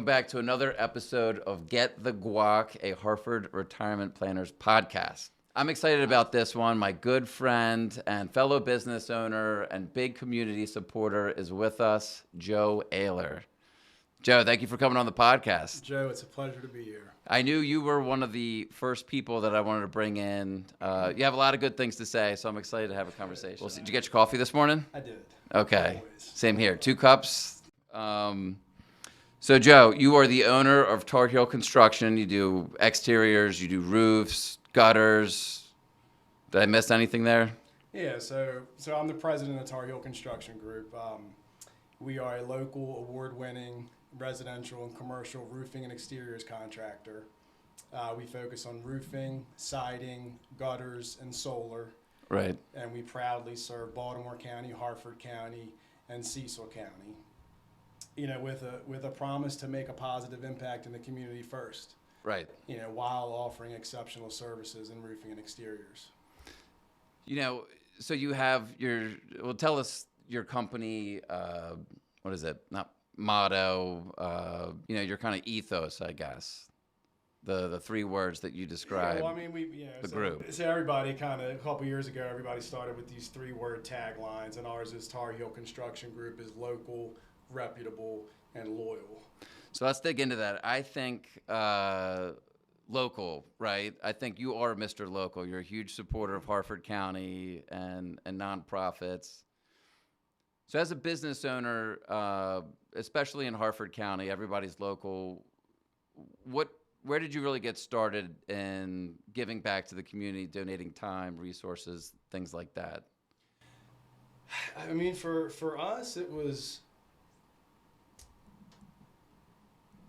back to another episode of Get the Guac, a Hartford Retirement Planners podcast. I'm excited about this one. My good friend and fellow business owner and big community supporter is with us, Joe Ayler. Joe, thank you for coming on the podcast. Joe, it's a pleasure to be here. I knew you were one of the first people that I wanted to bring in. You have a lot of good things to say, so I'm excited to have a conversation. Well, did you get your coffee this morning? I did. Okay. Always. Same here. 2 cups. So, Joe, you are the owner of Tar Heel Construction. You do exteriors, you do roofs, gutters. Did I miss anything there? Yeah, so I'm the president of Tar Heel Construction Group. We are a local award-winning residential and commercial roofing and exteriors contractor. We focus on roofing, siding, gutters, and solar. Right. And we proudly serve Baltimore County, Hartford County, and Cecil County. You know, with a promise to make a positive impact in the community first. Right. You know, while offering exceptional services in roofing and exteriors. You know, so you have tell us your company, what is it? Not motto, your kind of ethos, I guess. The 3 words that you describe. Yeah, well, I mean, the group. So everybody a couple years ago, everybody started with these 3-word taglines, and ours is Tar Heel Construction Group is local, reputable, and loyal. So let's dig into that. I think local, right? I think you are Mr. Local. You're a huge supporter of Hartford County and nonprofits. So as a business owner, especially in Hartford County, everybody's local. Where did you really get started in giving back to the community, donating time, resources, things like that? I mean, for us, it was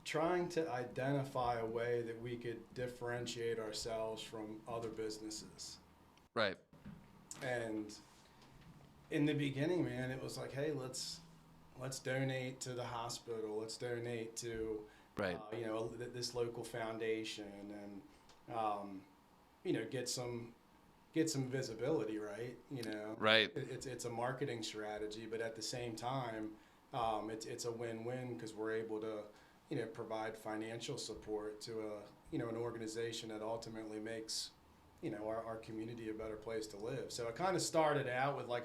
trying to identify a way that we could differentiate ourselves from other businesses. Right. And in the beginning, man, it was like, hey, let's donate to the hospital. Let's donate to, right. This local foundation, and get some visibility, right? Right. It's a marketing strategy, but at the same time, it's a win-win because we're able to, provide financial support to an organization that ultimately makes, our community a better place to live. So it kind of started out with like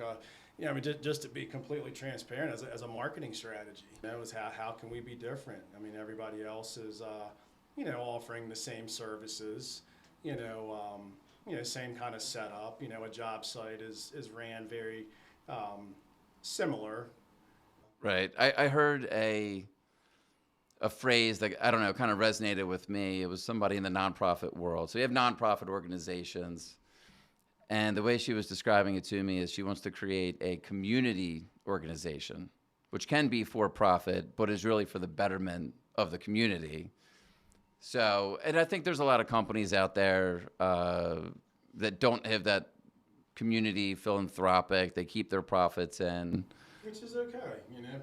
just to be completely transparent as a marketing strategy. Is how can we be different? I mean, everybody else is, offering the same services, same kind of setup. A job site is ran very similar. Right. I heard a phrase that, I don't know, kind of resonated with me. It was somebody in the nonprofit world. So you have nonprofit organizations. And the way she was describing it to me is she wants to create a community organization, which can be for profit, but is really for the betterment of the community. So, and I think there's a lot of companies out there that don't have that community philanthropic. They keep their profits in. Which is okay.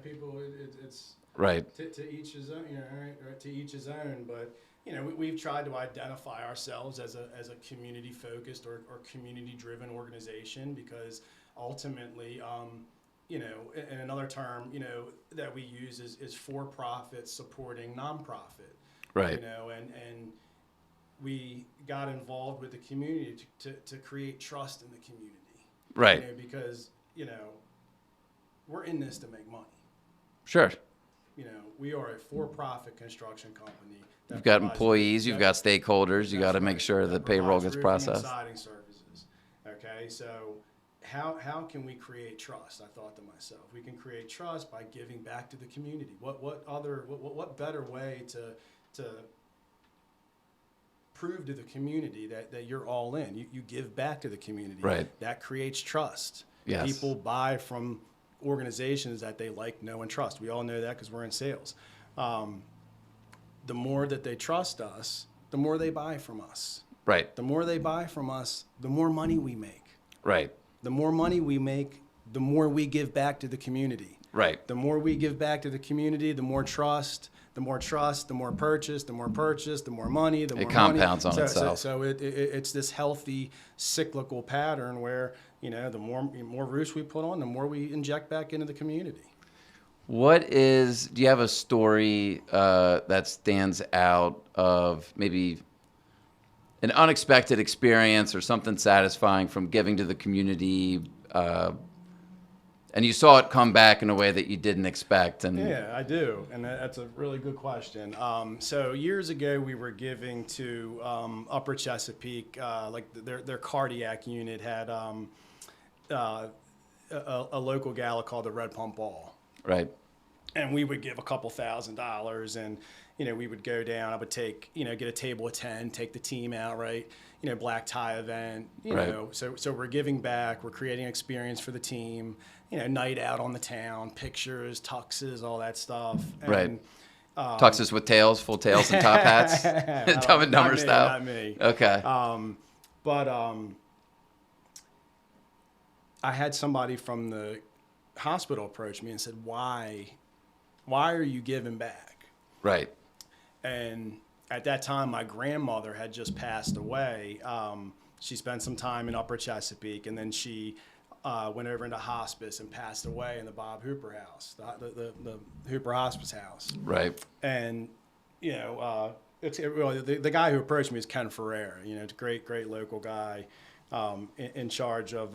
People, it's right. To each his own, right? To each his own. But, we've tried to identify ourselves as a community-focused or community-driven organization because ultimately, and another term, that we use is for-profit supporting nonprofit. Right. And we got involved with the community to create trust in the community. Right. Because, we're in this to make money. Sure. We are a for-profit construction company. You've got employees, you've got stakeholders, you got to make sure that payroll gets processed. Siding services. Okay, so how can we create trust? I thought to myself, we can create trust by giving back to the community. What better way to prove to the community that you're all in? You give back to the community. Right. That creates trust. Yes. People buy from organizations that they like, know, and trust. We all know that because we're in sales. The more that they trust us, the more they buy from us. Right. The more they buy from us, the more money we make. Right. The more money we make, the more we give back to the community. Right. The more we give back to the community, the more trust, the more purchase, the more money, the more it compounds on itself. So it's this healthy cyclical pattern where, the more roofs we put on, the more we inject back into the community. Do you have a story that stands out of maybe an unexpected experience or something satisfying from giving to the community, and you saw it come back in a way that you didn't expect? And Yeah, I do, and that's a really good question. So years ago, we were giving to Upper Chesapeake, like their cardiac unit had a local gala called the Red Pump Ball, right, and we would give a couple $1,000s, and we would go down. I would take get a table of 10, take the team out, right? Black tie event, Right. So we're giving back, we're creating experience for the team, night out on the town, pictures, tuxes, all that stuff. right. And Tuxes with tails, full tails, and top hats, Dumb and Dumber style. Not me. Okay. But I had somebody from the hospital approach me and said, why are you giving back? Right. And at that time, my grandmother had just passed away. She spent some time in Upper Chesapeake, and then she went over into hospice and passed away in the Bob Hooper house, the Hooper Hospice House. Right. And, the guy who approached me is Ken Ferrer. It's a great local guy in charge of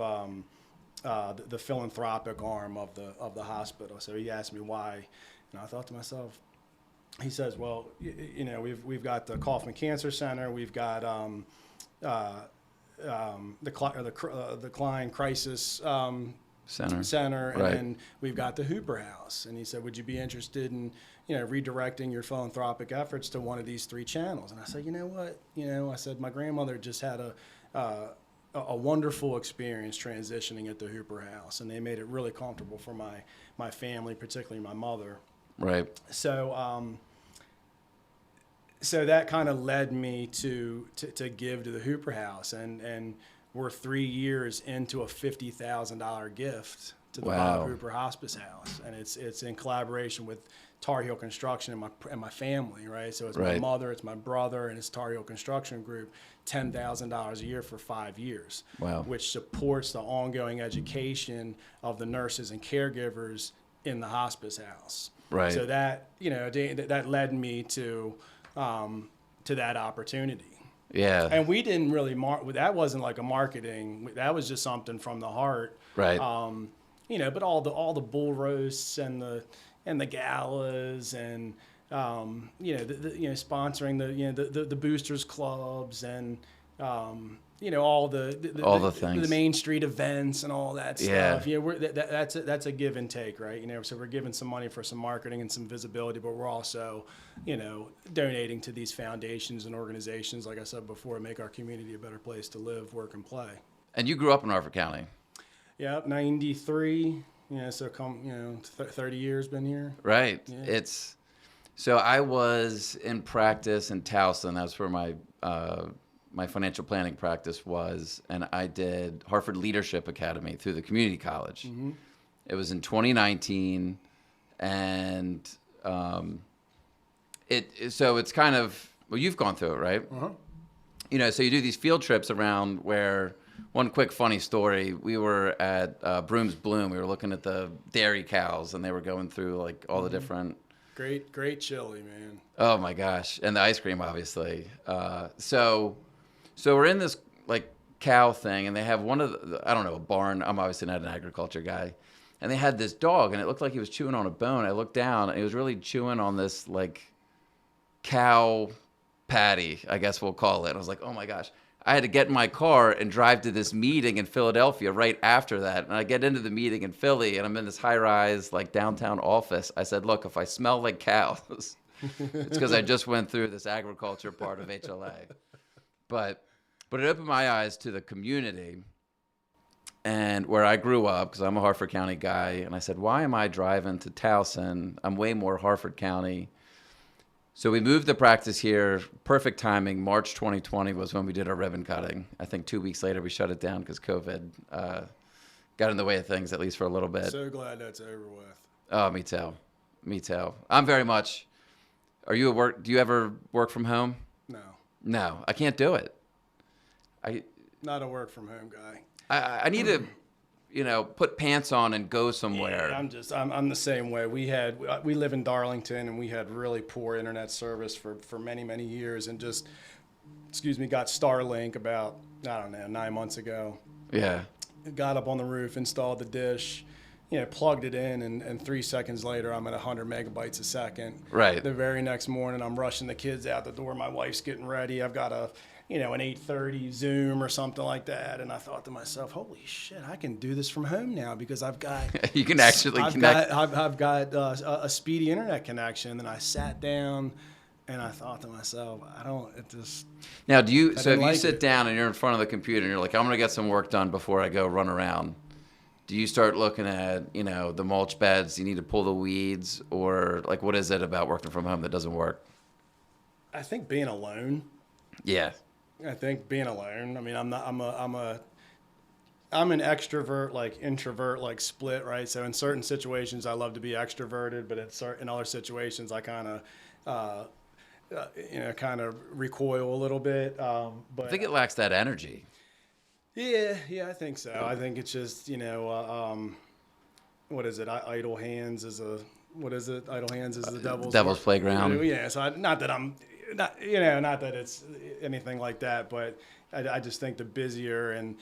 the philanthropic arm of the hospital. So he asked me why, and I thought to myself, he says, well, we've got the Kaufman Cancer Center, we've got the Klein Crisis Center, and Right. then we've got the Hooper House. And he said, would you be interested in redirecting your philanthropic efforts to one of these three channels? And I said, you know what? I said, my grandmother just had a wonderful experience transitioning at the Hooper House, and they made it really comfortable for my family, particularly my mother. Right. So that kind of led me to give to the Hooper House, and we're 3 years into a $50,000 gift to the Wow. Bob Hooper Hospice House, and it's in collaboration with Tar Heel Construction and my family, right? So it's my Right. mother, it's my brother, and it's Tar Heel Construction Group, $10,000 a year for 5 years, Wow. which supports the ongoing education of the nurses and caregivers in the hospice house. Right. So that that led me to that opportunity. Yeah. And we didn't really that wasn't like a marketing. That was just something from the heart. Right. But all the bull roasts and the galas and sponsoring the boosters clubs and all the things, the Main Street events and all that Yeah. stuff. That's a give and take, right? So we're giving some money for some marketing and some visibility, but we're also donating to these foundations and organizations, like I said before, make our community a better place to live, work, and play. And you grew up in Harford County. Yeah, 93. So 30 years been here. Right. Yeah. So I was in practice in Towson. That's where my financial planning practice was, and I did Harford Leadership Academy through the community college. Mm-hmm. It was in 2019, and so it's kind of, well, you've gone through it, right? Uh-huh. So you do these field trips around where, one quick funny story, we were at Broom's Bloom. We were looking at the dairy cows, and they were going through like all the different. Great chili, man. Oh my gosh. And the ice cream, obviously. So we're in this like cow thing, and they have one of I don't know, a barn. I'm obviously not an agriculture guy. And they had this dog, and it looked like he was chewing on a bone. I looked down, and he was really chewing on this like cow patty, I guess we'll call it. I was like, oh my gosh. I had to get in my car and drive to this meeting in Philadelphia right after that. And I get into the meeting in Philly, and I'm in this high-rise, like, downtown office. I said, look, if I smell like cows, it's because I just went through this agriculture part of HLA. But it opened my eyes to the community and where I grew up, because I'm a Harford County guy. And I said, why am I driving to Towson? I'm way more Harford County. So we moved the practice here. Perfect timing. March 2020 was when we did our ribbon cutting. I think 2 weeks later we shut it down because COVID got in the way of things, at least for a little bit. So glad that's over with. Oh, me too. Me too. I'm very much. Are you at work? Do you ever work from home? No, No, I can't do it. not a work from home guy. I need to, put pants on and go somewhere. Yeah, I'm the same way. We live in Darlington, and we had really poor internet service for many years, and just, excuse me, got Starlink about, I don't know, 9 months ago. Yeah. Got up on the roof, installed the dish, plugged it in, and 3 seconds later, I'm at 100 megabytes a second. Right. The very next morning, I'm rushing the kids out the door. My wife's getting ready. I've got an 8:30 Zoom or something like that. And I thought to myself, holy shit, I can do this from home now because I've got You can actually connect. I've got a speedy internet connection. And then I sat down and I thought to myself, Now, if you like sit it. down and you're in front of the computer and you're like, I'm going to get some work done before I go run around, do you start looking at, the mulch beds? You need to pull the weeds, or like, what is it about working from home that doesn't work? I think being alone. Yeah. I think being alone. I mean, I'm an extrovert, like introvert, like split, right? So in certain situations, I love to be extroverted, but in other situations, I kind of recoil a little bit. But I think it lacks that energy. yeah, I think so. I think it's just, what is it? Idle hands is what is it? Idle hands is the devil's playground. Yeah. So not that it's anything like that, but I just think the busier and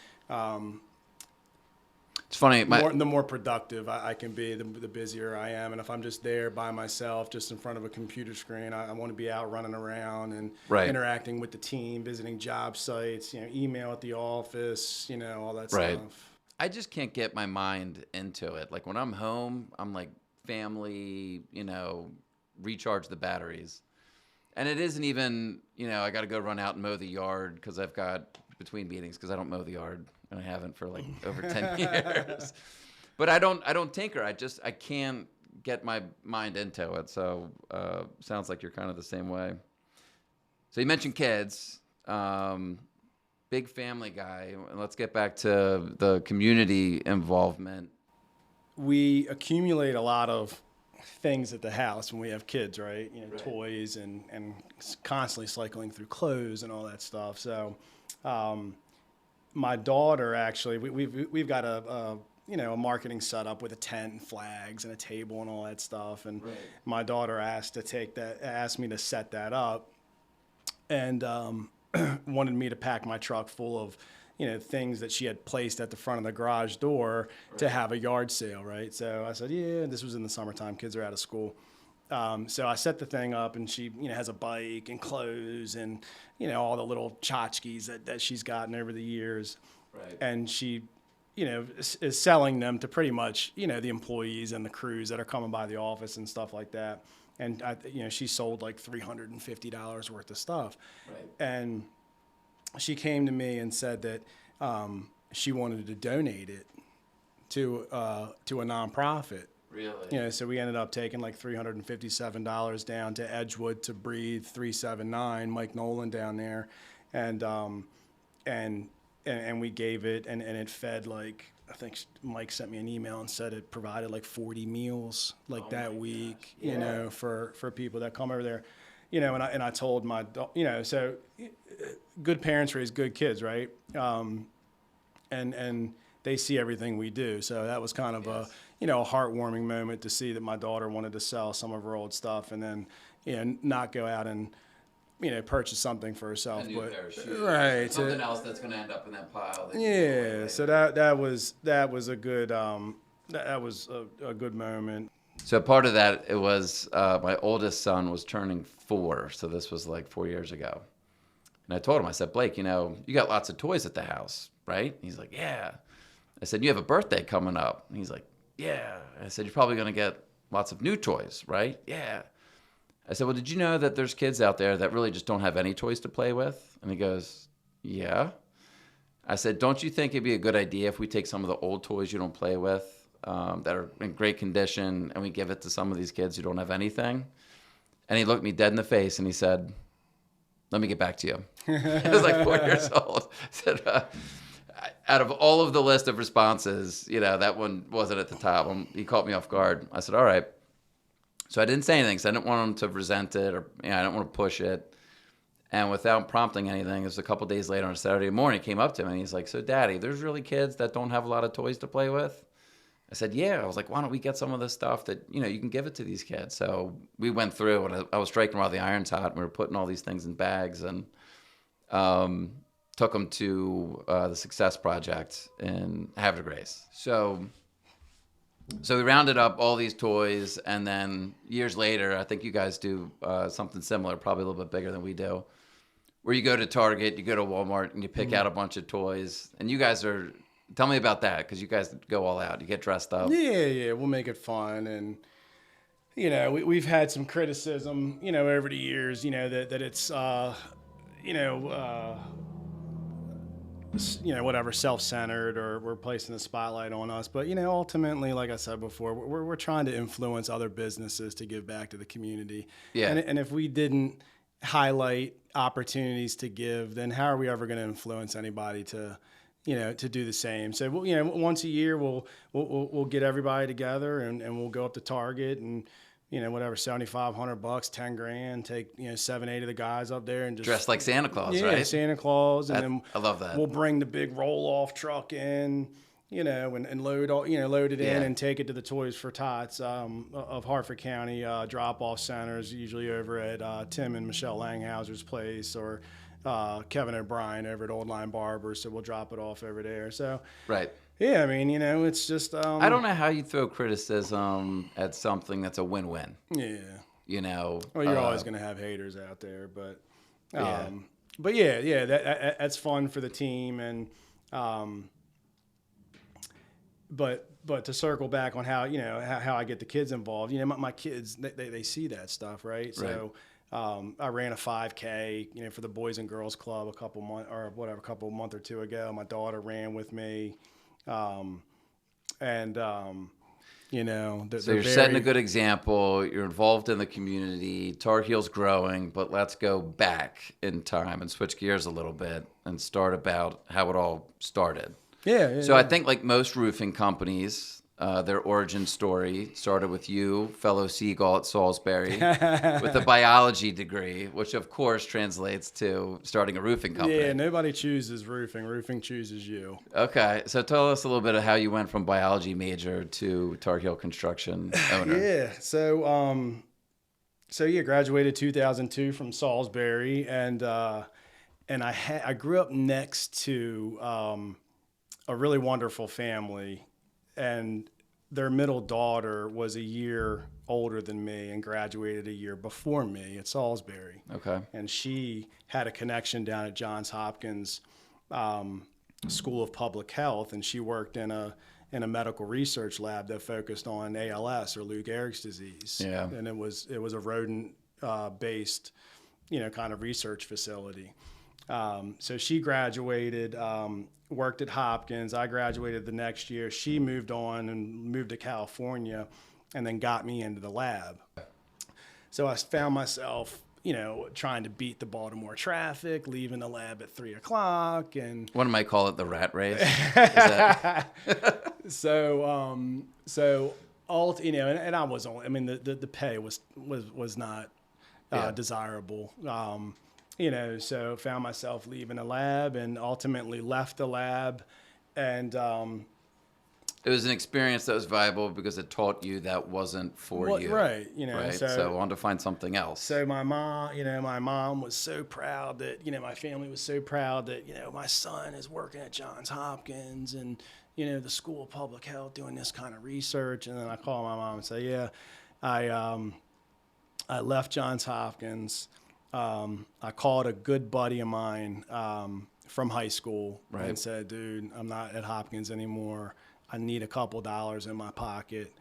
It's funny. the more productive I can be, the busier I am. And if I'm just there by myself, just in front of a computer screen, I want to be out running around and Right. interacting with the team, visiting job sites, email at the office, all that Right. stuff. I just can't get my mind into it. Like when I'm home, I'm like family, recharge the batteries. And it isn't even, I got to go run out and mow the yard because I've got between meetings because I don't mow the yard and I haven't for like over 10 years. But I don't tinker. I can't get my mind into it. So sounds like you're kind of the same way. So you mentioned kids. Big family guy. Let's get back to the community involvement. We accumulate a lot of things at the house when we have kids, right? Right. Toys and constantly cycling through clothes and all that stuff. So, my daughter actually, we've got a marketing setup with a tent and flags and a table and all that stuff. And Right. my daughter asked me to set that up, and wanted me to pack my truck full of things that she had placed at the front of the garage door to have a yard sale, right? So I said, yeah, this was in the summertime. Kids are out of school. So I set the thing up, and she, has a bike and clothes and, all the little tchotchkes that she's gotten over the years. Right. And she, is selling them to pretty much, the employees and the crews that are coming by the office and stuff like that. And, she sold like $350 worth of stuff. Right. And she came to me and said that she wanted to donate it to a nonprofit. Really? So we ended up taking like $357 down to Edgewood to Breathe 379, Mike Nolan down there, and we gave it, and it fed like, I think Mike sent me an email and said it provided like 40 meals like that week, for people that come over there, and I told my, so good parents raise good kids, right? And they see everything we do. So that was kind of a heartwarming moment to see that my daughter wanted to sell some of her old stuff and then, not go out and, purchase something for herself. A new pair of shoes. Right. Something else that's going to end up in that pile. So that was a good, that was a good moment. So part of that, it was my oldest son was turning 4. So this was like 4 years ago. And I told him, I said, Blake, you got lots of toys at the house, right? He's like, yeah. I said, you have a birthday coming up. And he's like, yeah. I said, you're probably going to get lots of new toys, right? Yeah. I said, well, did you know that there's kids out there that really just don't have any toys to play with? And he goes, yeah. I said, don't you think it'd be a good idea if we take some of the old toys you don't play with that are in great condition and we give it to some of these kids who don't have anything? And he looked me dead in the face and he said, let me get back to you. I was like 4 years old. I said, out of all of the list of responses, that one wasn't at the top. He caught me off guard. I said, all right. So I didn't say anything because I didn't want him to resent it or I didn't want to push it. And without prompting anything, it was a couple days later on a Saturday morning, he came up to me and he's like, "So, Daddy, there's really kids that don't have a lot of toys to play with?" I said, "Yeah." I was like, "Why don't we get some of this stuff that, you can give it to these kids?" So we went through, and I was striking while the iron's hot. And we were putting all these things in bags and took them to the Success Project in Havre de Grace. So we rounded up all these toys, and then years later, I think you guys do something similar, probably a little bit bigger than we do, where you go to Target, you go to Walmart, and you pick out a bunch of toys. And you guys tell me about that, because you guys go all out. You get dressed up. Yeah, we'll make it fun. And, we've had some criticism, over the years, that it's, whatever, self-centered, or we're placing the spotlight on us. But, ultimately, like I said before, we're trying to influence other businesses to give back to the community. Yeah. And if we didn't highlight opportunities to give, then how are we ever going to influence anybody to do the same? So, once a year, we'll get everybody together and we'll go up to Target and, whatever, $7,500, $10,000, take, 7, 8 of the guys up there and just Dressed like Santa Claus, yeah, right? Santa Claus. And then I love that. We'll bring the big roll-off truck in, and load it in and take it to the Toys for Tots of Hartford County drop-off centers, usually over at Tim and Michelle Langhauser's place, or Kevin O'Brien over at Old Line Barber. So we'll drop it off over there. So Right. yeah, I mean, it's just I don't know how you throw criticism at something that's a win-win. Yeah. Well, you're always going to have haters out there, but Yeah. but yeah, that's fun for the team. And but to circle back on how how I get the kids involved, my kids, they see that stuff, right? So I ran a 5K, for the Boys and Girls Club a couple month or two ago. My daughter ran with me. So you're setting a good example. You're involved in the community. Tar Heel's growing, but let's go back in time and switch gears a little bit and start about how it all started. Yeah. So I think, like most roofing companies, their origin story started with you, fellow Seagull at Salisbury, with a biology degree, which of course translates to starting a roofing company. Yeah, nobody chooses roofing. Roofing chooses you. Okay, so tell us a little bit of how you went from biology major to Tar Heel construction owner. Yeah, so graduated 2002 from Salisbury, and I grew up next to a really wonderful family, and their middle daughter was a year older than me and graduated a year before me at Salisbury. Okay. And she had a connection down at Johns Hopkins School of Public Health, and she worked in a medical research lab that focused on ALS, or Lou Gehrig's disease. Yeah. And it was a rodent based, kind of research facility. So she graduated, worked at Hopkins. I graduated the next year. She moved on and moved to California, and then got me into the lab. So I found myself, trying to beat the Baltimore traffic, leaving the lab at 3:00, and One might call it the rat race. Is that... so all and I was only. I mean, the pay was not desirable. So found myself leaving the lab, and ultimately left the lab, and It was an experience that was viable because it taught you that wasn't for you. Right. Right. So I wanted to find something else. So my mom was so proud that, my family was so proud that, my son is working at Johns Hopkins and, the School of Public Health doing this kind of research. And then I call my mom and say, yeah, I left Johns Hopkins. I called a good buddy of mine from high school and said, dude, I'm not at Hopkins anymore. I need a couple dollars in my pocket.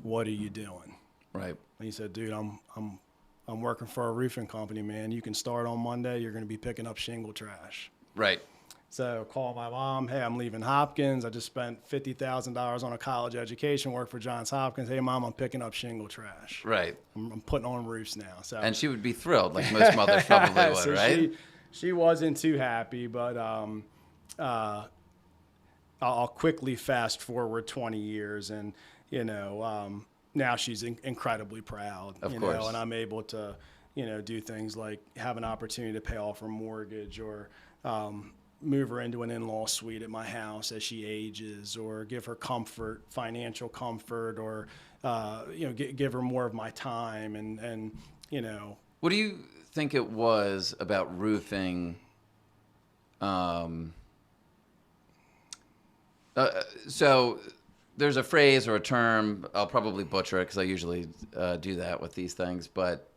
What are you doing? Right. And he said, dude, I'm working for a roofing company, man. You can start on Monday. You're going to be picking up shingle trash. Right. So call my mom. Hey, I'm leaving Hopkins. I just spent $50,000 on a college education, work for Johns Hopkins. Hey, Mom, I'm picking up shingle trash. Right. I'm putting on roofs now. So. And she would be thrilled, like most mothers probably would, So right? She wasn't too happy, but I'll quickly fast forward 20 years, and now she's incredibly proud. Of course. And I'm able to do things like have an opportunity to pay off her mortgage, or move her into an in-law suite at my house as she ages, or give her comfort, financial comfort, or give her more of my time, and What do you think it was about roofing? Um, so there's a phrase or a term, I'll probably butcher it because I usually do that with these things, but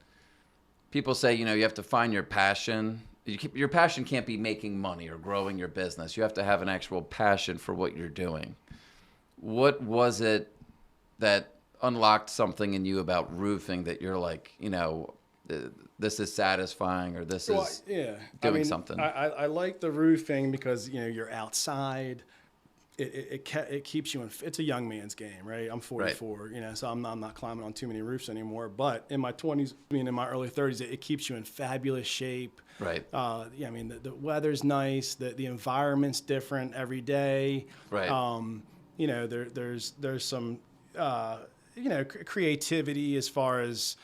people say, you have to find your passion. Your passion can't be making money or growing your business. You have to have an actual passion for what you're doing. What was it that unlocked something in you about roofing that you're like, this is satisfying, or this well, is yeah, doing something? I like the roofing because you're outside. It keeps you in. It's a young man's game, right? I'm 44, so I'm not climbing on too many roofs anymore. But in my 20s, in my early 30s, it keeps you in fabulous shape. Right. The weather's nice. The environment's different every day. Right. There's some creativity as far as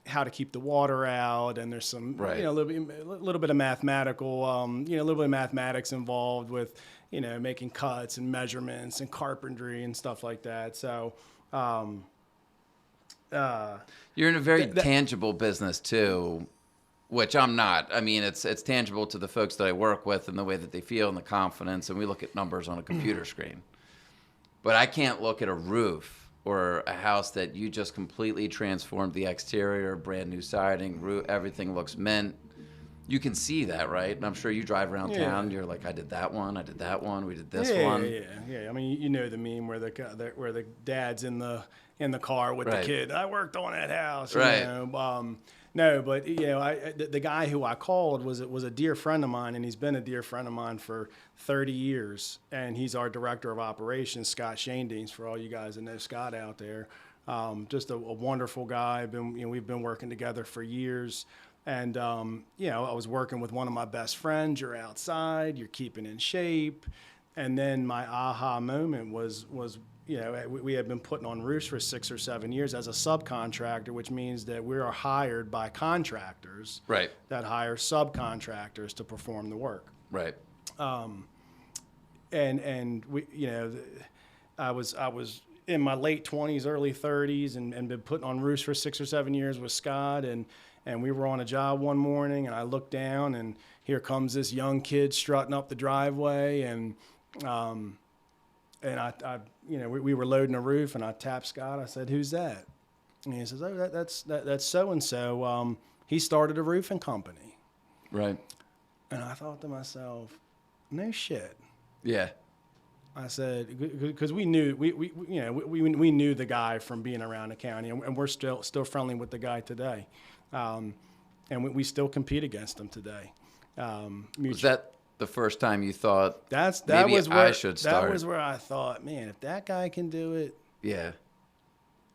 how to keep the water out, and there's some Right. a little bit of mathematical a little bit of mathematics involved with making cuts and measurements and carpentry and stuff like that. So You're in a very tangible business too, which I'm not. I mean, it's tangible to the folks that I work with and the way that they feel and the confidence, and we look at numbers on a computer screen. But I can't look at a roof or a house that you just completely transformed the exterior, brand new siding, roof, everything looks mint. You can see that, right? And I'm sure you drive around town. You're like, I did that one, we did this one. Yeah. I mean, the meme where the dad's in the car with Right. the kid. I worked on that house. Right. No, but the guy who I called was a dear friend of mine, and he's been a dear friend of mine for 30 years. And he's our director of operations, Scott Shanedeans, for all you guys that know Scott out there. Just a wonderful guy. We've been working together for years. And I was working with one of my best friends. You're outside, you're keeping in shape. And then my aha moment was we had been putting on roofs for 6 or 7 years as a subcontractor, which means that we are hired by contractors Right. that hire subcontractors to perform the work. Right. And we, I was in my late 20s, early 30s, and been putting on roofs for 6 or 7 years with Scott, and we were on a job one morning, and I looked down, and here comes this young kid strutting up the driveway, and we were loading a roof, and I tapped Scott. I said, "Who's that?" And he says, "Oh, that's so and so. He started a roofing company." Right. And I thought to myself, "No shit." Yeah. I said, because we knew we knew the guy from being around the county, and we're still friendly with the guy today, and we still compete against him today. Was that the first time you thought maybe I should start? That was where I thought, man, if that guy can do it, Yeah.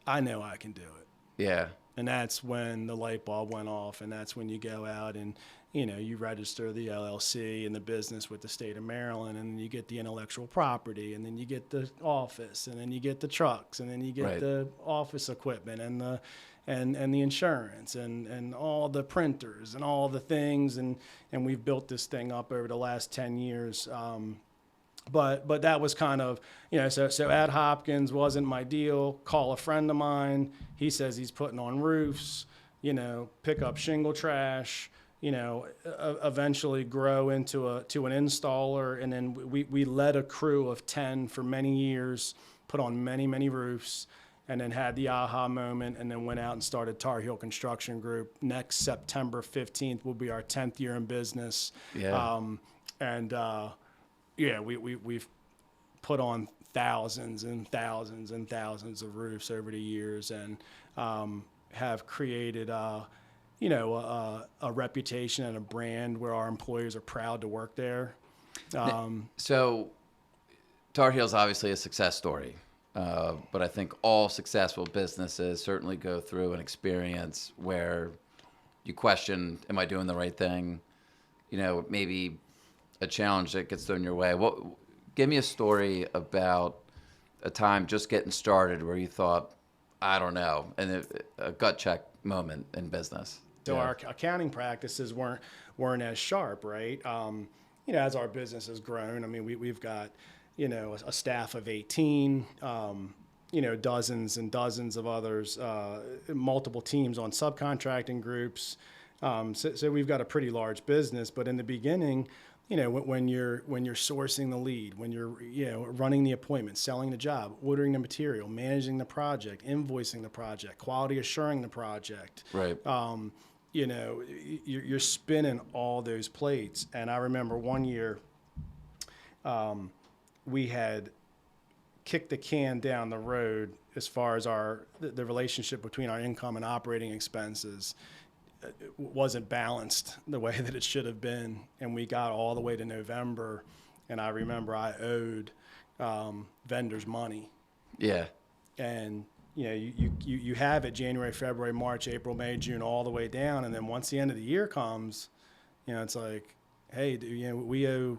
I know I can do it. Yeah. And that's when the light bulb went off, and that's when you go out and you register the LLC and the business with the state of Maryland, and then you get the intellectual property, and then you get the office, and then you get the trucks, and then you get Right. the office equipment and the insurance and all the printers and all the things, and we've built this thing up over the last 10 years. But that was kind of, so Ad Hopkins wasn't my deal. Call a friend of mine. He says he's putting on roofs, pick up shingle trash, eventually grow to an installer. And then we led a crew of 10 for many years, put on many, many roofs, and then had the aha moment, and then went out and started Tar Heel Construction Group. Next September 15th will be our 10th year in business. Yeah. We've put on thousands and thousands and thousands of roofs over the years, and have created a reputation and a brand where our employees are proud to work there. So Tar Heel's obviously a success story, but I think all successful businesses certainly go through an experience where you question, am I doing the right thing? Maybe a challenge that gets thrown your way. Give me a story about a time just getting started where you thought, I don't know, and a gut check moment in business. So our accounting practices weren't as sharp, right? As our business has grown, I mean, we've got, a staff of 18, dozens and dozens of others, multiple teams on subcontracting groups. So we've got a pretty large business. But in the beginning, when you're sourcing the lead, when you're running the appointment, selling the job, ordering the material, managing the project, invoicing the project, quality assuring the project, Right. You're spinning all those plates. And I remember one year, we had kicked the can down the road as far as the relationship between our income and operating expenses wasn't balanced the way that it should have been. And we got all the way to November, and I remember I owed vendors money. Yeah. And you have it January, February, March, April, May, June, all the way down, and then once the end of the year comes, it's like, hey, we owe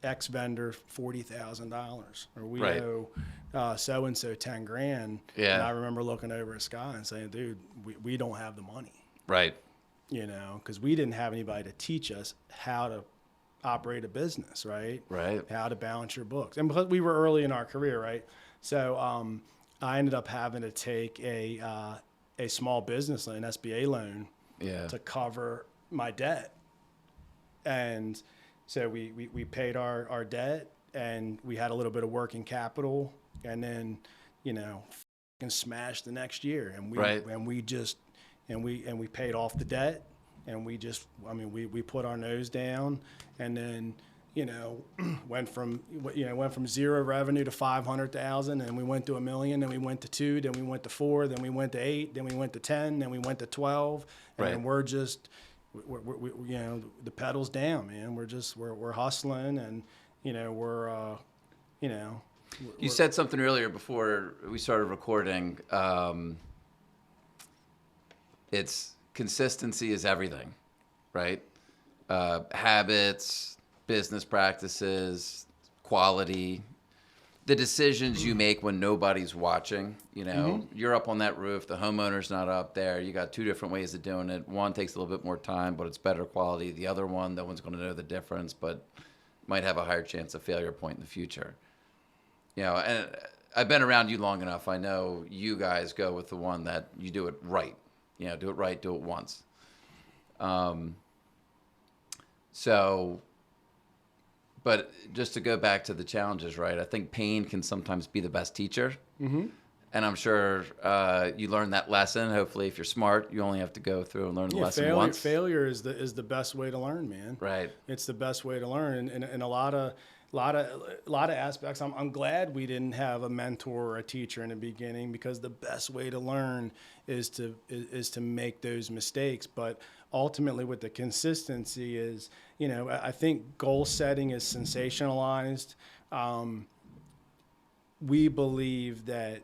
X vendor $40,000, or we Right. owe so and so $10,000. Yeah. And I remember looking over at Scott and saying, dude, we don't have the money. Right. Because we didn't have anybody to teach us how to operate a business, right? Right. How to balance your books. And because we were early in our career, right? So I ended up having to take a small business loan, SBA loan, Yeah. to cover my debt. And so we paid our debt, and we had a little bit of working capital, and then, and smashed the next year. And Right. we paid off the debt, and we put our nose down, and then, went from 0 revenue to 500,000, and we went to $1 million, then we went to 2, then we went to 4, then we went to 8, then we went to 10, then we went to 12, and Right. we're the pedal's down, man. We're hustling, and You said something earlier before we started recording. It's consistency is everything, right? Habits, business practices, quality, the decisions you make when nobody's watching. You're up on that roof, the homeowner's not up there. You got 2 different ways of doing it. One takes a little bit more time, but it's better quality. The other one, no one's going to know the difference, but might have a higher chance of failure point in the future. And I've been around you long enough. I know you guys go with the one that you do it right. Do it right, do it once. But just to go back to the challenges, right? I think pain can sometimes be the best teacher. Mm-hmm. And I'm sure you learned that lesson. Hopefully, if you're smart, you only have to go through and learn the lesson once. Failure is the best way to learn, man. Right. It's the best way to learn, and in a lot of aspects. I'm glad we didn't have a mentor or a teacher in the beginning, because the best way to learn is to make those mistakes. But ultimately, with the consistency is, I think goal setting is sensationalized. We believe that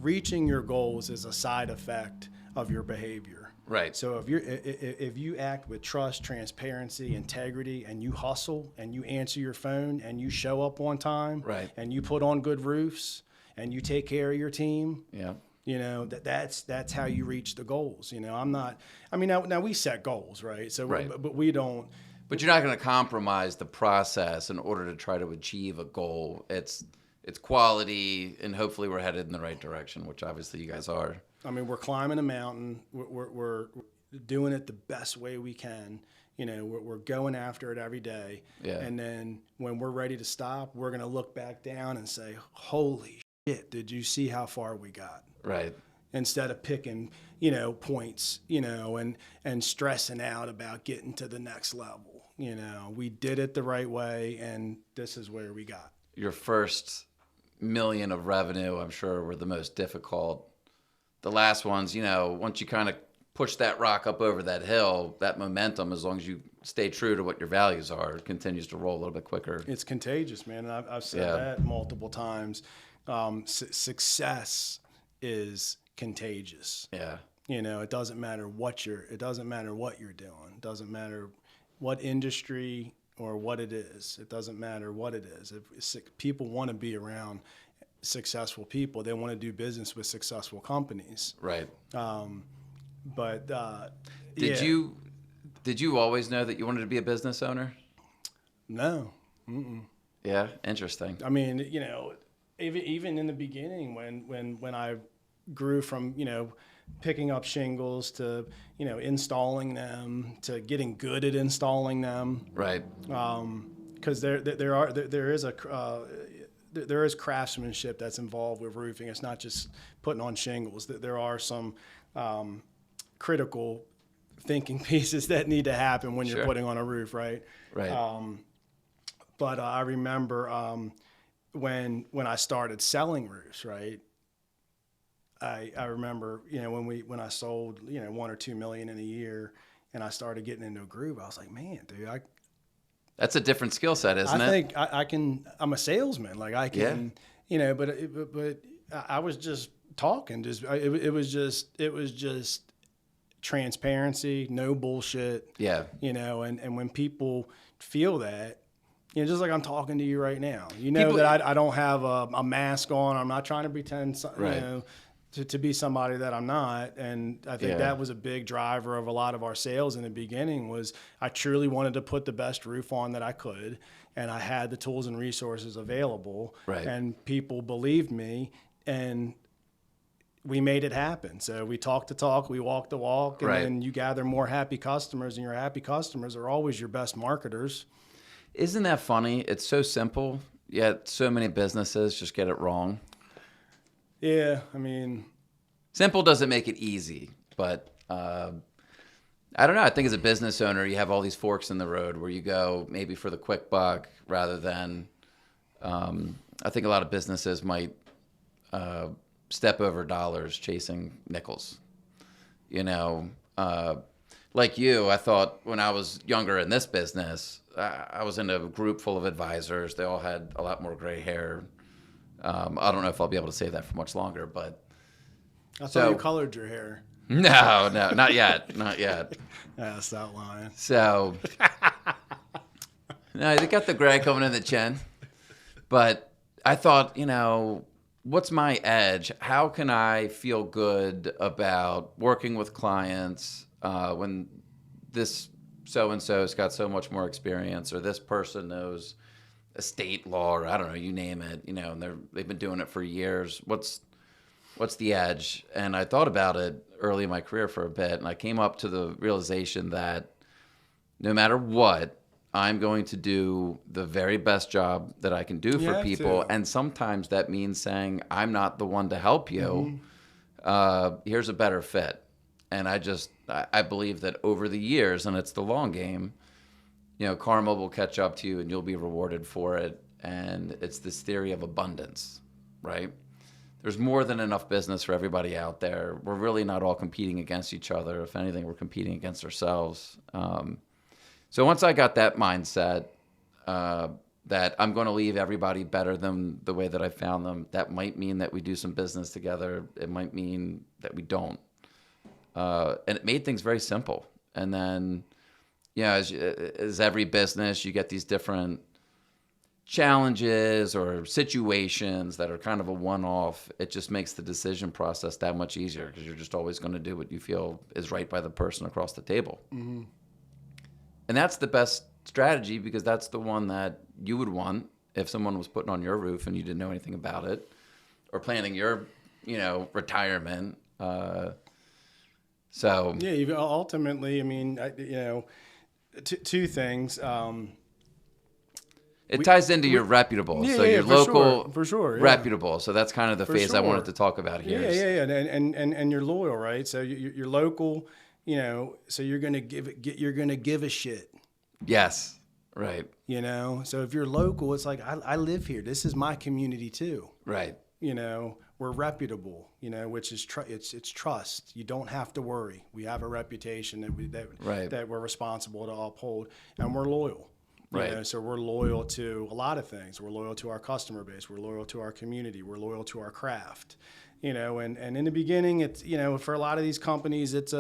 reaching your goals is a side effect of your behavior. Right. So if you act with trust, transparency, integrity, and you hustle, and you answer your phone, and you show up on time, Right. and you put on good roofs, and you take care of your team, Yeah. that's how you reach the goals. Now we set goals, right? So, Right. But we don't. But you're not going to compromise the process in order to try to achieve a goal. It's quality, and hopefully we're headed in the right direction, which obviously you guys are. We're climbing a mountain. We're doing it the best way we can. We're going after it every day. Yeah. And then when we're ready to stop, we're going to look back down and say, holy shit, did you see how far we got? Right. Instead of picking, points, and stressing out about getting to the next level. We did it the right way, and this is where we got. Your first $1 million of revenue, I'm sure, were the most difficult. The last ones, once you kind of push that rock up over that hill, that momentum, as long as you stay true to what your values are, continues to roll a little bit quicker. It's contagious, man. And I've said that multiple times. Success is contagious. Yeah. It doesn't matter what you're doing. It doesn't matter what industry or what it is. It doesn't matter what it is. If people want to be around successful people. They want to do business with successful companies. Right. But Did yeah, you always know that you wanted to be a business owner? no. Yeah, interesting. I mean, even in the beginning when I grew from, picking up shingles to, installing them to getting good at installing them. Right. Because there is craftsmanship that's involved with roofing. It's not just putting on shingles. There are some critical thinking pieces that need to happen when you're Sure. putting on a roof, right? Right. But I remember when I started selling roofs, right? I remember, when I sold, 1 or 2 million in a year, and I started getting into a groove. I was like, man, dude, That's a different skill set, isn't I it? think I can. I'm a salesman. Like I can, but I was just talking. It was just transparency, no bullshit. Yeah. And when people feel that, just like I'm talking to you right now, People- that I don't have a mask on. I'm not trying to pretend, Right. to be somebody that I'm not. And I think Yeah. that was a big driver of a lot of our sales in the beginning was I truly wanted to put the best roof on that I could. And I had the tools and resources available. Right. And people believed me. And we made it happen. So we talked the talk, we walked the walk, and Right. then you gather more happy customers, and your happy customers are always your best marketers. Isn't that funny? It's so simple, yet so many businesses just get it wrong. Yeah, I mean, Simple doesn't make it easy, but I don't know. I think as a business owner, you have all these forks in the road where you go maybe for the quick buck rather than. I think a lot of businesses might step over dollars chasing nickels. Like you, I thought when I was younger in this business, I was in a group full of advisors. They all had a lot more gray hair. I don't know if I'll be able to say that for much longer, but I thought So- you colored your hair. no, not yet, not yet. Yeah, stop lying. So, no, they got the gray coming in the chin. But I thought, what's my edge? How can I feel good about working with clients when this so-and-so's got so much more experience, or this person knows estate law, or I don't know, you name it, and they've been doing it for years. What's the edge? And I thought about it early in my career for a bit, and I came up to the realization that no matter what, I'm going to do the very best job that I can do You for have people. to. And sometimes that means saying, I'm not the one to help you. Here's a better fit. And I believe that over the years, and it's the long game, karma will catch up to you and you'll be rewarded for it. And it's this theory of abundance, right? There's more than enough business for everybody out there. We're really not all competing against each other. If anything, we're competing against ourselves. So once I got that mindset, that I'm going to leave everybody better than the way that I found them, that might mean that we do some business together. It might mean that we don't. And it made things very simple. And then, as every business, you get these different challenges or situations that are kind of a one-off. It just makes the decision process that much easier because you're just always going to do what you feel is right by the person across the table. Mm-hmm. And that's the best strategy because that's the one that you would want if someone was putting on your roof and you didn't know anything about it, or planning your, retirement. So Yeah, you ultimately, I mean, two things. it ties into your reputable. Yeah, so yeah, your for local, sure, for sure, yeah. reputable. So that's kind of the phase I sure. wanted to talk about here. Yeah, and you're loyal, right? So you're local, so you're gonna you're gonna give a shit. Yes, right, So if you're local, it's like I live here. This is my community too. right, We're reputable. Which is it's trust. You don't have to worry. We have a reputation Right. that we're responsible to uphold, and we're loyal. Right. So we're loyal to a lot of things. We're loyal to our customer base. We're loyal to our community. We're loyal to our craft. And in the beginning, it's for a lot of these companies, it's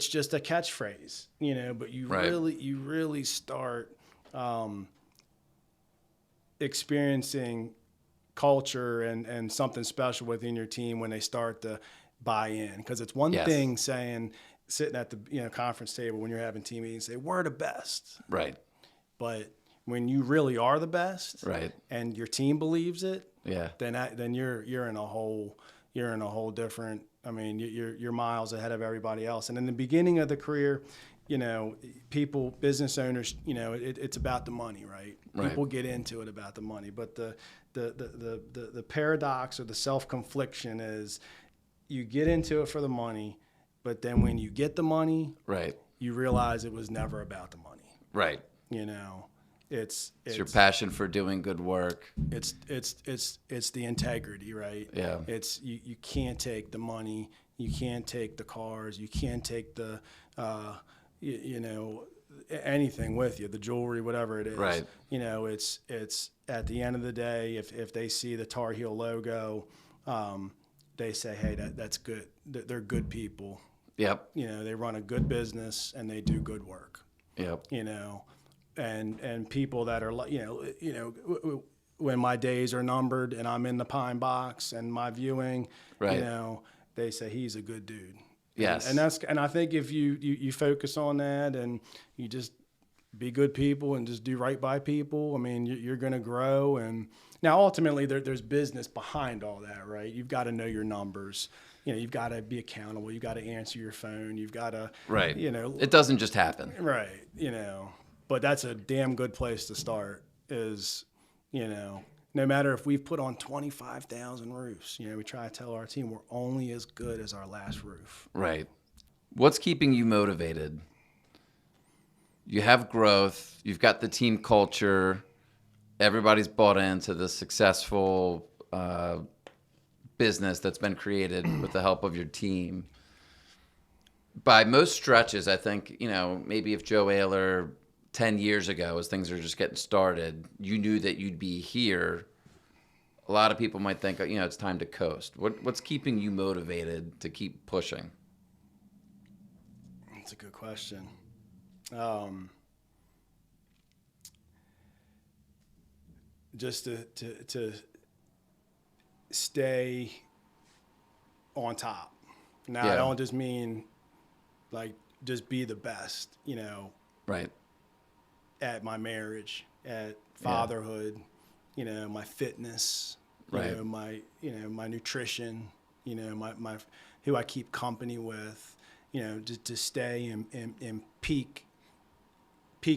just a catchphrase. But you Right. really start experiencing culture and something special within your team when they start to buy in. Because it's one Yes. thing sitting at the conference table when you're having team meetings, say we're the best, Right. but when you really are the best, Right. and your team believes it, Yeah. then you're in a whole different. I mean, you're miles ahead of everybody else. And in the beginning of the career, business owners, it's about the money, right? Right. People get into it about the money, but the paradox or the self-confliction is you get into it for the money, but then when you get the money, Right. you realize it was never about the money. Right. It's your passion for doing good work. It's the integrity, right? Yeah. It's you can't take the money, you can't take the cars, you can't take the anything with you, the jewelry, whatever it is. Right. It's at the end of the day, if they see the Tar Heel logo, they say, hey, that's good. They're good people. Yep. They run a good business and they do good work. Yep. And people that are when my days are numbered and I'm in the pine box and my viewing, right. They say he's a good dude. Yes. And I think if you focus on that and you just be good people and just do right by people, I mean, you're going to grow. And now ultimately there's business behind all that, right? You've got to know your numbers. You've got to be accountable. You've got to answer your phone. You've got to, right. It doesn't just happen. Right. But that's a damn good place to start is, no matter if we've put on 25,000 roofs, we try to tell our team we're only as good as our last roof. Right. What's keeping you motivated? You have growth. You've got the team culture. Everybody's bought into the successful business that's been created with the help of your team. By most stretches, I think, maybe if Joe Ayler 10 years ago, as things are just getting started, you knew that you'd be here, a lot of people might think, it's time to coast. What's keeping you motivated to keep pushing? That's a good question. Just to stay on top. Now, I don't just mean like just be the best, right, at my marriage, at fatherhood, my fitness, right, my nutrition, my who I keep company with, just to stay in peak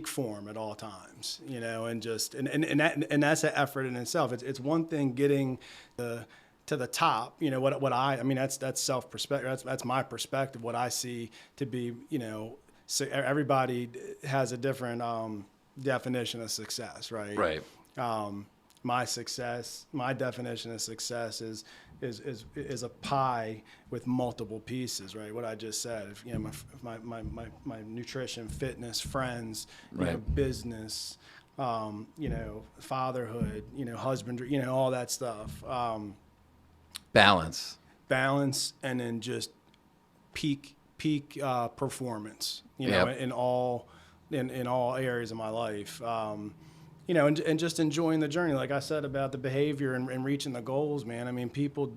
form at all times, and just and that's an effort in itself. It's one thing getting to the top, that's self perspective. That's my perspective. What I see to be, so everybody has a different definition of success, right? Right. My definition of success is a pie with multiple pieces, right? What I just said, my nutrition, fitness, friends, right, business, fatherhood, husbandry, all that stuff. Balance, and then just peak performance, in all areas of my life. And just enjoying the journey. Like I said about the behavior and reaching the goals, man. I mean, people,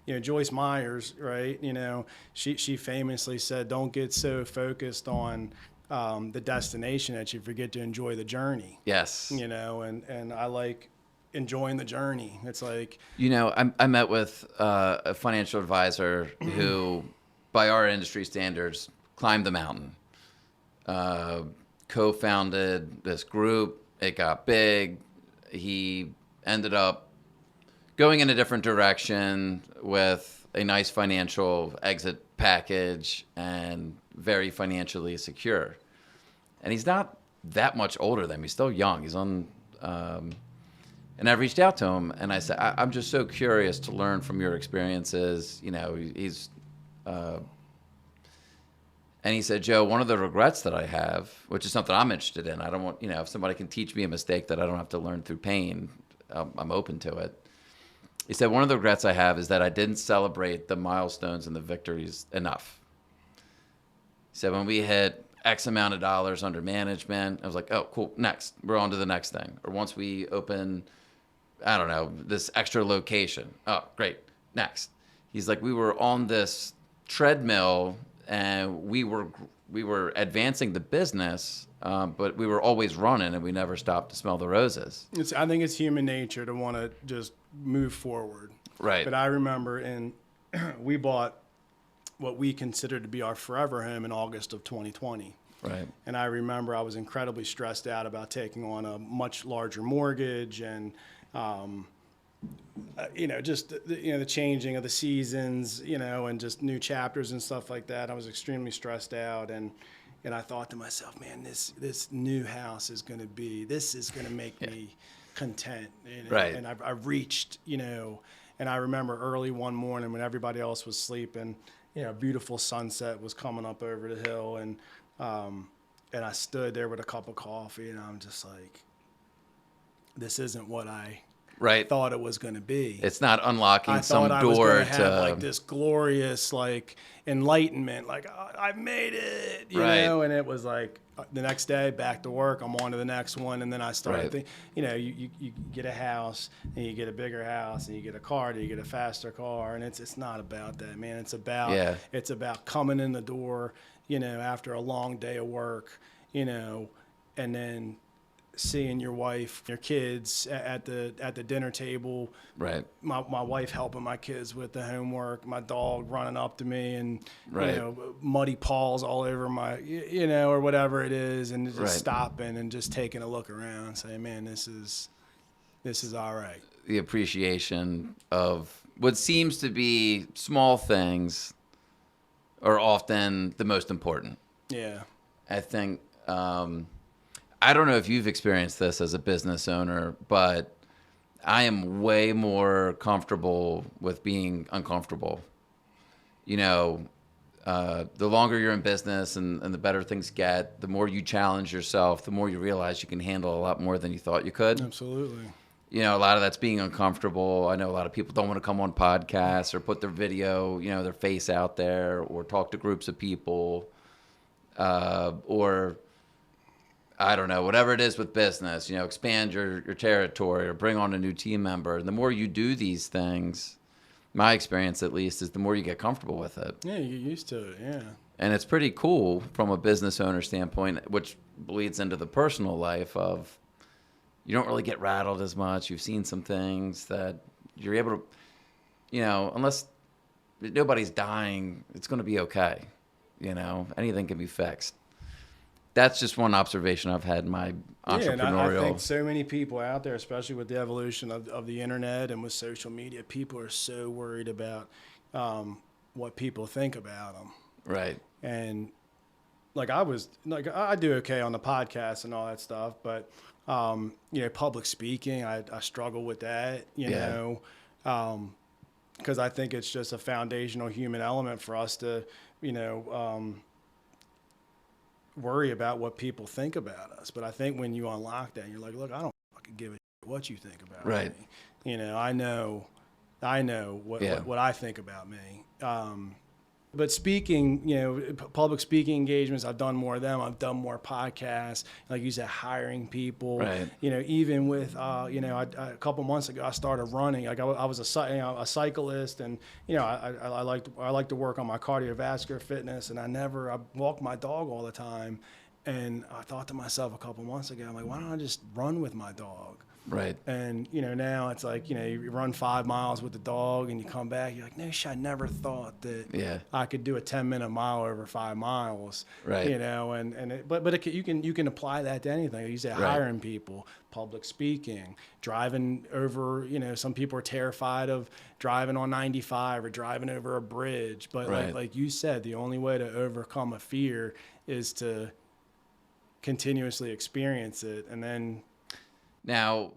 Joyce Myers, right? She famously said, "Don't get so focused on the destination that you forget to enjoy the journey." Yes. And I like enjoying the journey. It's like, I met with a financial advisor who, by our industry standards, climbed the mountain. Co-founded this group. It got big. He ended up going in a different direction with a nice financial exit package and very financially secure. And he's not that much older than me. He's still young. He's on... and I've reached out to him, and I said, I'm just so curious to learn from your experiences. He's... And he said, Joe, one of the regrets that I have, which is something I'm interested in, I don't want, if somebody can teach me a mistake that I don't have to learn through pain, I'm open to it. He said, one of the regrets I have is that I didn't celebrate the milestones and the victories enough. He said, when we hit X amount of dollars under management, I was like, oh, cool, next. We're on to the next thing. Or once we open I don't know, this extra location. Oh, great. Next. He's like, we were on this treadmill and we were advancing the business, but we were always running and we never stopped to smell the roses. I think it's human nature to want to just move forward. Right. But I remember we bought what we considered to be our forever home in August of 2020. Right. And I remember I was incredibly stressed out about taking on a much larger mortgage and, just the changing of the seasons, and just new chapters and stuff like that. I was extremely stressed out, and I thought to myself, man, this new house is going to make me content. Right. And I've reached, and I remember early one morning when everybody else was sleeping, a beautiful sunset was coming up over the hill, and I stood there with a cup of coffee, and I'm just like, this isn't what I thought it was going to be. It's not unlocking some I door was have like this glorious enlightenment, I've made it, you know. And it was like the next day back to work. I'm on to the next one, and then I started thinking, you get a house, and you get a bigger house, and you get a car, and you get a faster car, and it's not about that, man. It's about coming in the door, after a long day of work, and then seeing your wife, your kids at the dinner table. Right. My wife helping my kids with the homework, my dog running up to me and, muddy paws all over my, or whatever it is. And just stopping and just taking a look around, saying, man, this is all right. The appreciation of what seems to be small things are often the most important. Yeah. I think, I don't know if you've experienced this as a business owner, but I am way more comfortable with being uncomfortable. The longer you're in business and the better things get, the more you challenge yourself, the more you realize you can handle a lot more than you thought you could. Absolutely. A lot of that's being uncomfortable. I know a lot of people don't want to come on podcasts or put their video, their face out there, or talk to groups of people, or I don't know, whatever it is with business, expand your territory or bring on a new team member. And the more you do these things, my experience at least, is the more you get comfortable with it. Yeah, you get used to it, yeah. And it's pretty cool from a business owner standpoint, which bleeds into the personal life of you don't really get rattled as much. You've seen some things that you're able to, unless nobody's dying, it's going to be okay. Anything can be fixed. That's just one observation I've had in my entrepreneurial. Yeah, and I think so many people out there, especially with the evolution of the internet and with social media, people are so worried about what people think about them. Right. And I do okay on the podcast and all that stuff, but public speaking, I struggle with that, because I think it's just a foundational human element for us to, worry about what people think about us. But I think when you unlock that, and you're like, look, I don't fucking give a shit what you think about me. I know what I think about me. But speaking, public speaking engagements, I've done more of them. I've done more podcasts, like you said, hiring people. Right. Even with, a couple months ago, I started running. Like I was a cyclist, and I like to work on my cardiovascular fitness, and I walk my dog all the time, and I thought to myself a couple months ago, I'm like, why don't I just run with my dog? Right. And, now it's like, you run 5 miles with the dog and you come back, you're like, no shit, I never thought that I could do a 10-minute mile over 5 miles. Right. But you can apply that to anything. Like you said, hiring people, public speaking, driving over, some people are terrified of driving on 95 or driving over a bridge. But like you said, the only way to overcome a fear is to continuously experience it. And then... Now,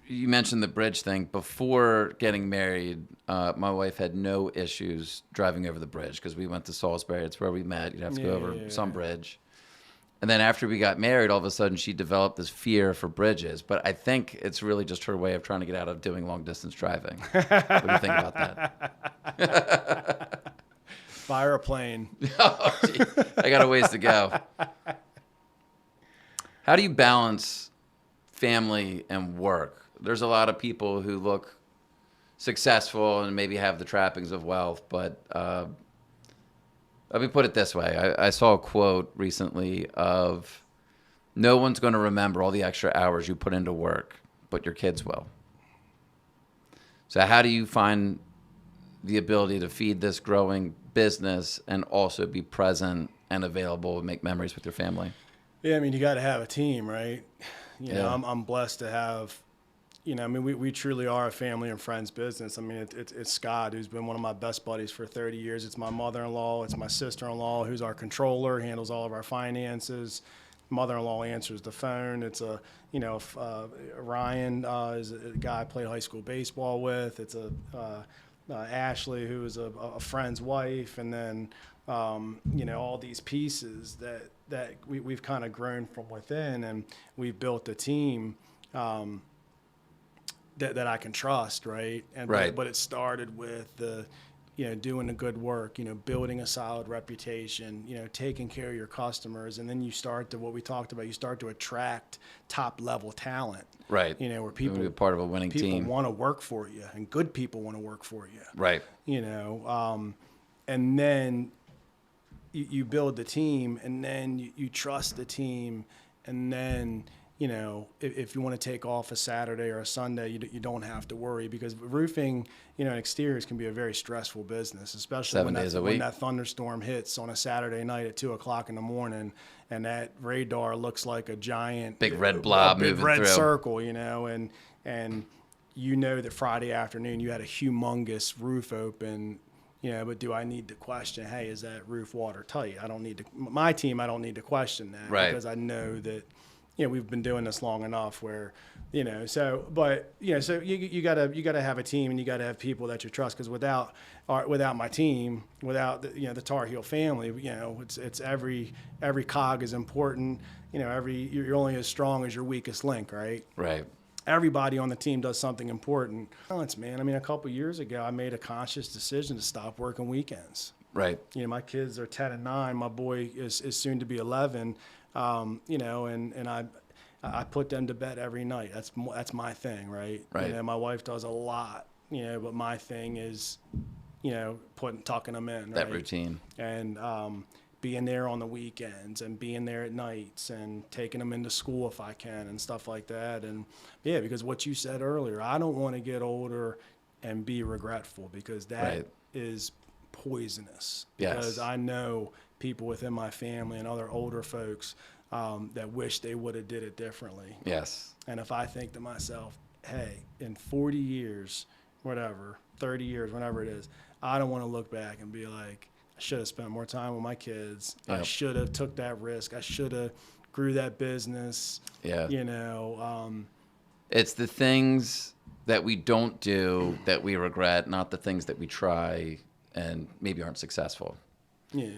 you mentioned the bridge thing. Before getting married, my wife had no issues driving over the bridge because we went to Salisbury. It's where we met. You'd have to go over some bridge. And then after we got married, all of a sudden she developed this fear for bridges. But I think it's really just her way of trying to get out of doing long-distance driving. What do you think about that? Fire a plane. Oh, gee. I got a ways to go. How do you balance family and work? there's a lot of people who look successful and maybe have the trappings of wealth, but let me put it this way. I saw a quote recently of no one's going to remember all the extra hours you put into work, but your kids will. So how do you find the ability to feed this growing business and also be present and available and make memories with your family? Yeah, I mean, you got to have a team, right? You know, Yeah. I'm blessed to have, you know, I mean, we truly are a family and friends business. I mean, it's Scott, who's been one of my best buddies for 30 years. It's my mother-in-law. It's my sister-in-law, who's our controller, handles all of our finances. Mother-in-law answers the phone. It's a, you know, Ryan is a guy I played high school baseball with. It's Ashley, who is a friend's wife. And then, you know, all these pieces that we've kind of grown from within, and we've built a team that I can trust, right? And Right. but it started with the, you know, doing the good work, you know, building a solid reputation, you know, taking care of your customers, and then you start to what we talked about. You start to attract top level talent, Right. you know, where You wanna be part of a winning people team. want to work for you, and good people want to work for you, Right. you know, and then you build the team, and then you trust the team, and then, you know, if you want to take off a Saturday or a Sunday, you don't have to worry, because roofing, you know, and exteriors can be a very stressful business, especially 7 days a when week. that thunderstorm hits on a Saturday night at 2:00 in the morning, and that radar looks like a giant Big red blob a big moving red through. circle, you know, and you know that Friday afternoon you had a humongous roof open. You know, but do I need to question, hey, is that roof watertight? I don't need to, my team, I don't need to question that, Right. because I know that, you know, we've been doing this long enough where, you know, so, but, you know, so you gotta have a team, and you gotta have people that you trust, because without my team, without the, you know, the Tar Heel family, you know, it's every cog is important. You know, you're only as strong as your weakest link, right? Right. Everybody on the team does something important. Balance, man. I mean, a couple years ago, I made a conscious decision to stop working weekends. Right. You know, my kids are 10 and 9. My boy is soon to be 11. You know, and I put them to bed every night. That's my thing, right? Right. You know, my wife does a lot. You know, but my thing is, you know, tucking them in. That right? routine. And being there on the weekends, and being there at nights, and taking them into school if I can, and stuff like that. And yeah, because what you said earlier, I don't want to get older and be regretful, because that is poisonous. Yes. Because I know people within my family and other older folks that wish they would have did it differently. Yes. And if I think to myself, hey, in 40 years, whatever, 30 years, whatever it is, I don't want to look back and be like, I should have spent more time with my kids. Yep. I should have took that risk. I should have grew that business. Yeah. You know, It's the things that we don't do that we regret, not the things that we try and maybe aren't successful. yeah.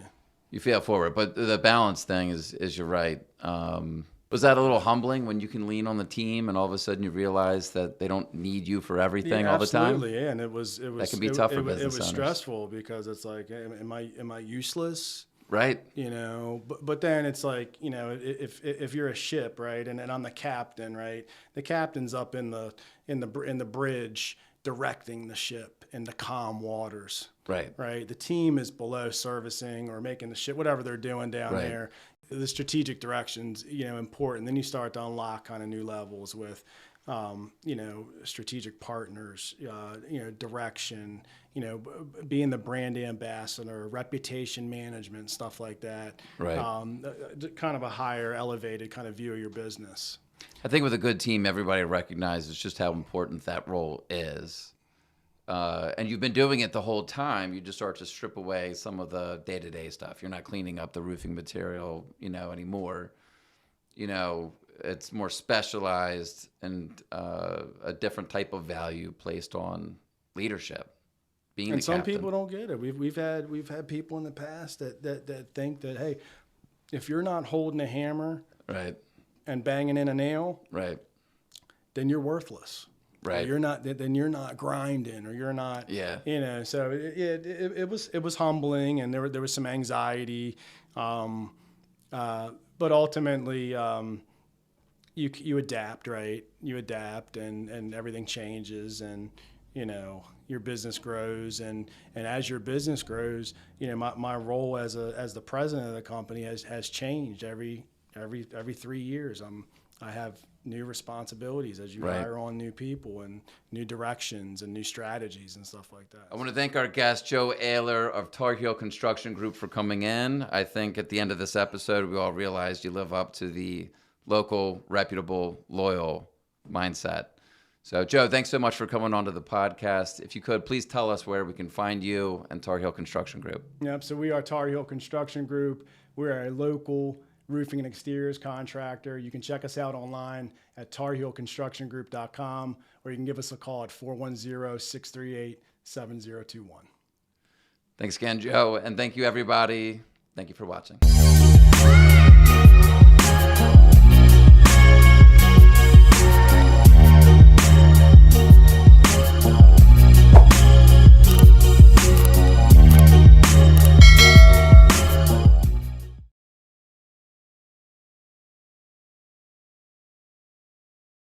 You fail forward, but the balance thing is you're right. Was that a little humbling when you can lean on the team and all of a sudden you realize that they don't need you for everything all the time? Absolutely, yeah. And it was That can be tough for business It was owners. stressful, because it's like, am I useless? Right. You know, but then it's like, you know, if you're a ship, right, and I'm the captain, right, the captain's up in the bridge directing the ship in the calm waters, Right. right. The team is below servicing or making the ship, whatever they're doing down Right. there. The strategic direction's, you know, important. Then you start to unlock kind of new levels with, you know, strategic partners, you know, direction, you know, being the brand ambassador, reputation management, stuff like that. Right. Kind of a higher elevated kind of view of your business. I think with a good team, everybody recognizes just how important that role is. And you've been doing it the whole time. You just start to strip away some of the day-to-day stuff. You're not cleaning up the roofing material, you know, anymore. You know, it's more specialized and a different type of value placed on leadership. Being And the some captain. people don't get it. We've had people in the past that think that, hey, if you're not holding a hammer Right. and banging in a nail, Right. then you're worthless. Right. Or you're not. Then you're not grinding, or you're not. Yeah. You know. So it was humbling, and there was some anxiety, but ultimately, you adapt, right? You adapt, and everything changes, and your business grows, and as your business grows, my role as the president of the company has changed every 3 years. I have new responsibilities as you Right. hire on new people and new directions and new strategies and stuff like that. I want to thank our guest, Joe Ayler of Tar Heel Construction Group, for coming in. I think at the end of this episode, we all realized you live up to the local, reputable, loyal mindset. So, Joe, thanks so much for coming onto the podcast. If you could, please tell us where we can find you and Tar Heel Construction Group. Yep. So we are Tar Heel Construction Group. We're a local roofing and exteriors contractor. You can check us out online at tarheelconstructiongroup.com, or you can give us a call at 410-638-7021. Thanks again, Joe. And thank you, everybody. Thank you for watching.